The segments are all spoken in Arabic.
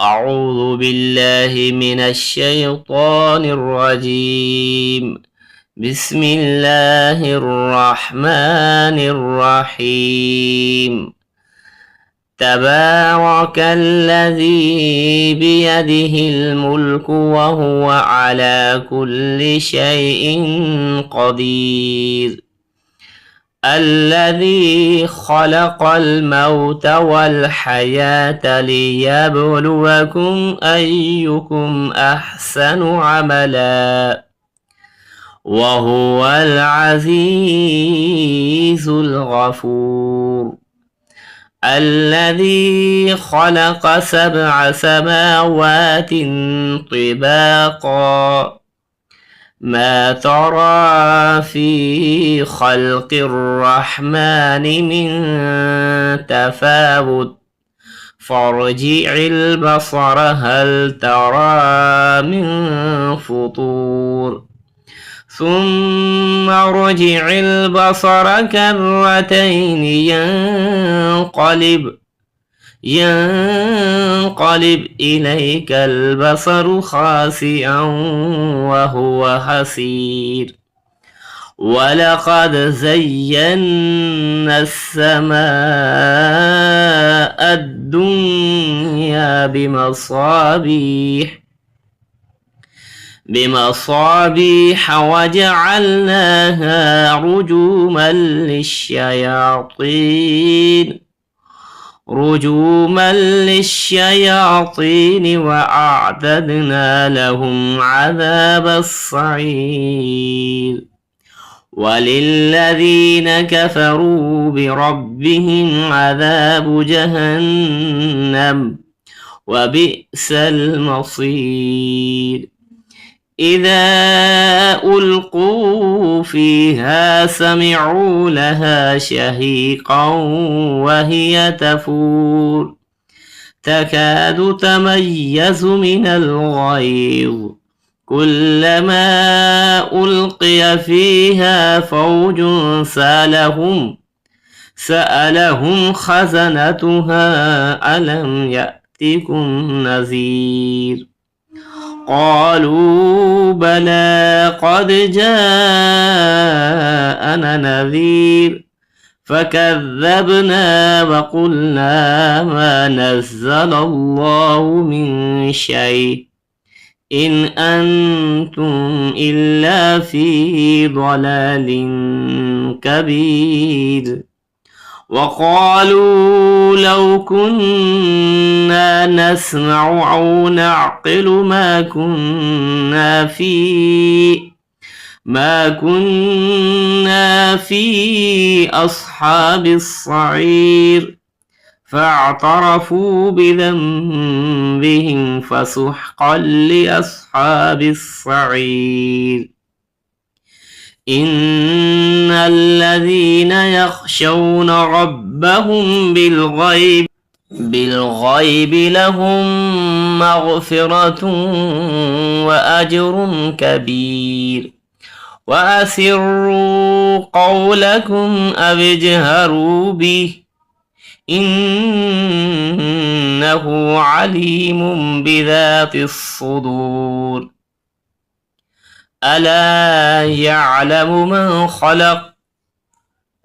أعوذ بالله من الشيطان الرجيم. بسم الله الرحمن الرحيم. تبارك الذي بيده الملك وهو على كل شيء قدير. الذي خلق الموت والحياة ليبلوكم أيكم أحسن عملا وهو العزيز الغفور. الذي خلق 7 سماوات طباقا ما ترى في خلق الرحمن من تفاوت فارجع البصر هل ترى من فطور ثم ارجع البصر كرتين ينقلب إليك البصر خاسئا وهو حسير. ولقد زينا السماء الدنيا بمصابيح وجعلناها رجوما للشياطين وأعتدنا لهم عذاب الصعير. وللذين كفروا بربهم عذاب جهنم وبئس المصير. إذا ألقوا فيها سمعوا لها شهيقا وهي تفور تكاد تميز من الغيظ كلما ألقي فيها فوج سألهم خزنتها ألم يأتكم نذير قالوا بلى قد جاءنا نذير فكذبنا وقلنا ما نزل الله من شيء إن أنتم إلا في ضلال كبير. وقالوا لو كنا نسمع أو نعقل ما كنا في أصحاب الصعير فاعترفوا بذنبهم فسحقا لأصحاب الصعير. إن الذين يخشون ربهم بالغيب لهم مغفرة وأجر كبير. وأسروا قولكم أو اجهروا به إنه عليم بذات الصدور. ألا يعلم من خلق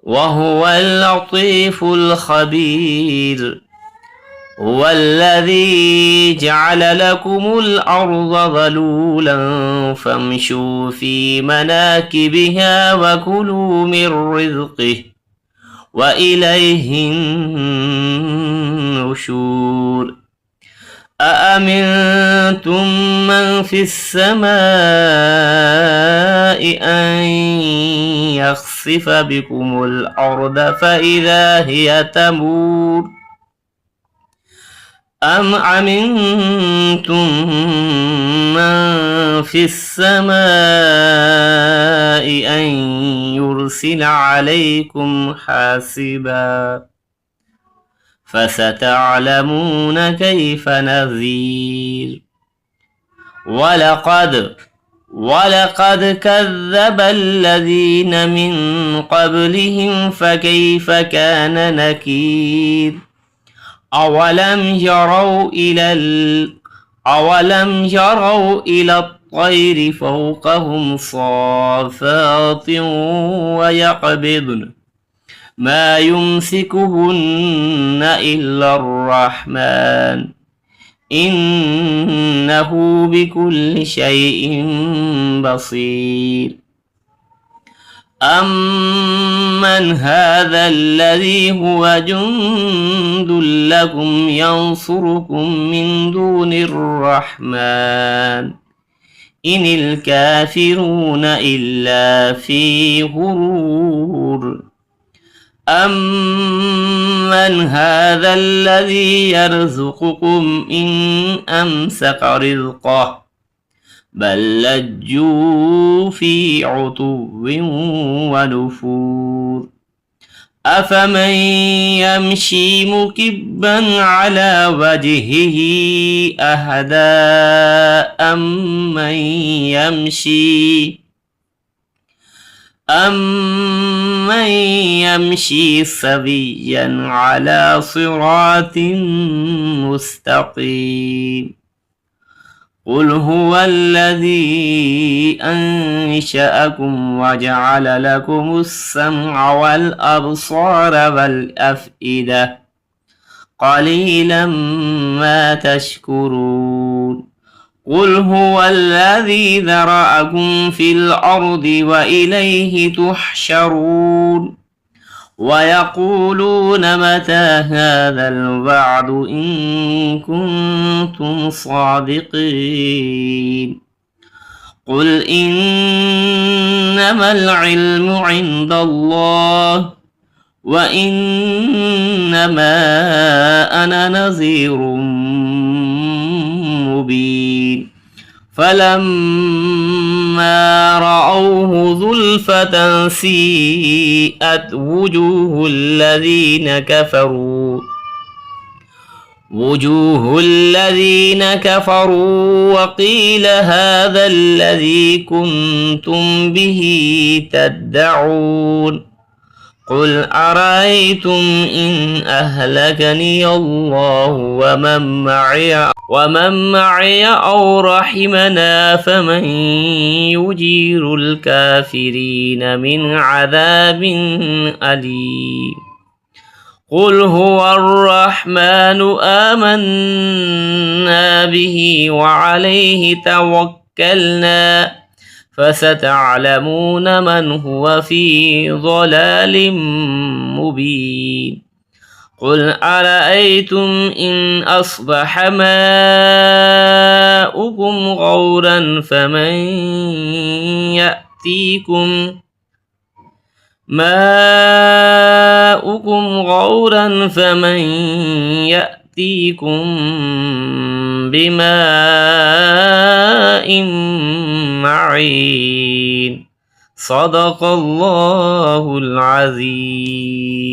وهو اللطيف الخبير. هو الذي جعل لكم الأرض ذلولا فامشوا في مناكبها وكلوا من رزقه وإليه النشور. أأمنتم من في السماء أن يخسف بكم الأرض فإذا هي تمور أم أمنتم من في السماء أن يرسل عليكم حاسبا فستعلمون كيف نذير. ولقد كذب الذين من قبلهم فكيف كان نكير. أولم يروا إلى الطير فوقهم صافات ويقبضن ما يمسكهن إلا الرحمن إنه بكل شيء بصير أمن هذا الذي هو جند لكم ينصركم من دون الرحمن إن الكافرون إلا في غرور أمن هذا الذي يرزقكم إن أمسك رزقه بل لجوا في عتو ونفور أفمن يمشي مكبا على وجهه أهدى أمن يمشي سويا على صراط مستقيم قل هو الذي أنشأكم وجعل لكم السمع والأبصار والأفئدة قليلا ما تشكرون قل هو الذي ذرأكم في الأرض وإليه تحشرون ويقولون متى هذا الوعد إن كنتم صادقين قل إنما العلم عند الله وإنما أنا نذير مبين فلما رأوه زلفة سيئت وجوه الذين كفروا وقيل هذا الذي كنتم به تدعون قل أرأيتم إن أهلكني الله ومن معي أو رحمنا فمن يجير الكافرين من عذاب أليم قل هو الرحمن آمنا به وعليه توكلنا فستعلمون من هو في ضلال مبين قل أرأيتم إن أصبح ماؤكم غورا فمن يأتيكم بماء معين صدق الله العظيم.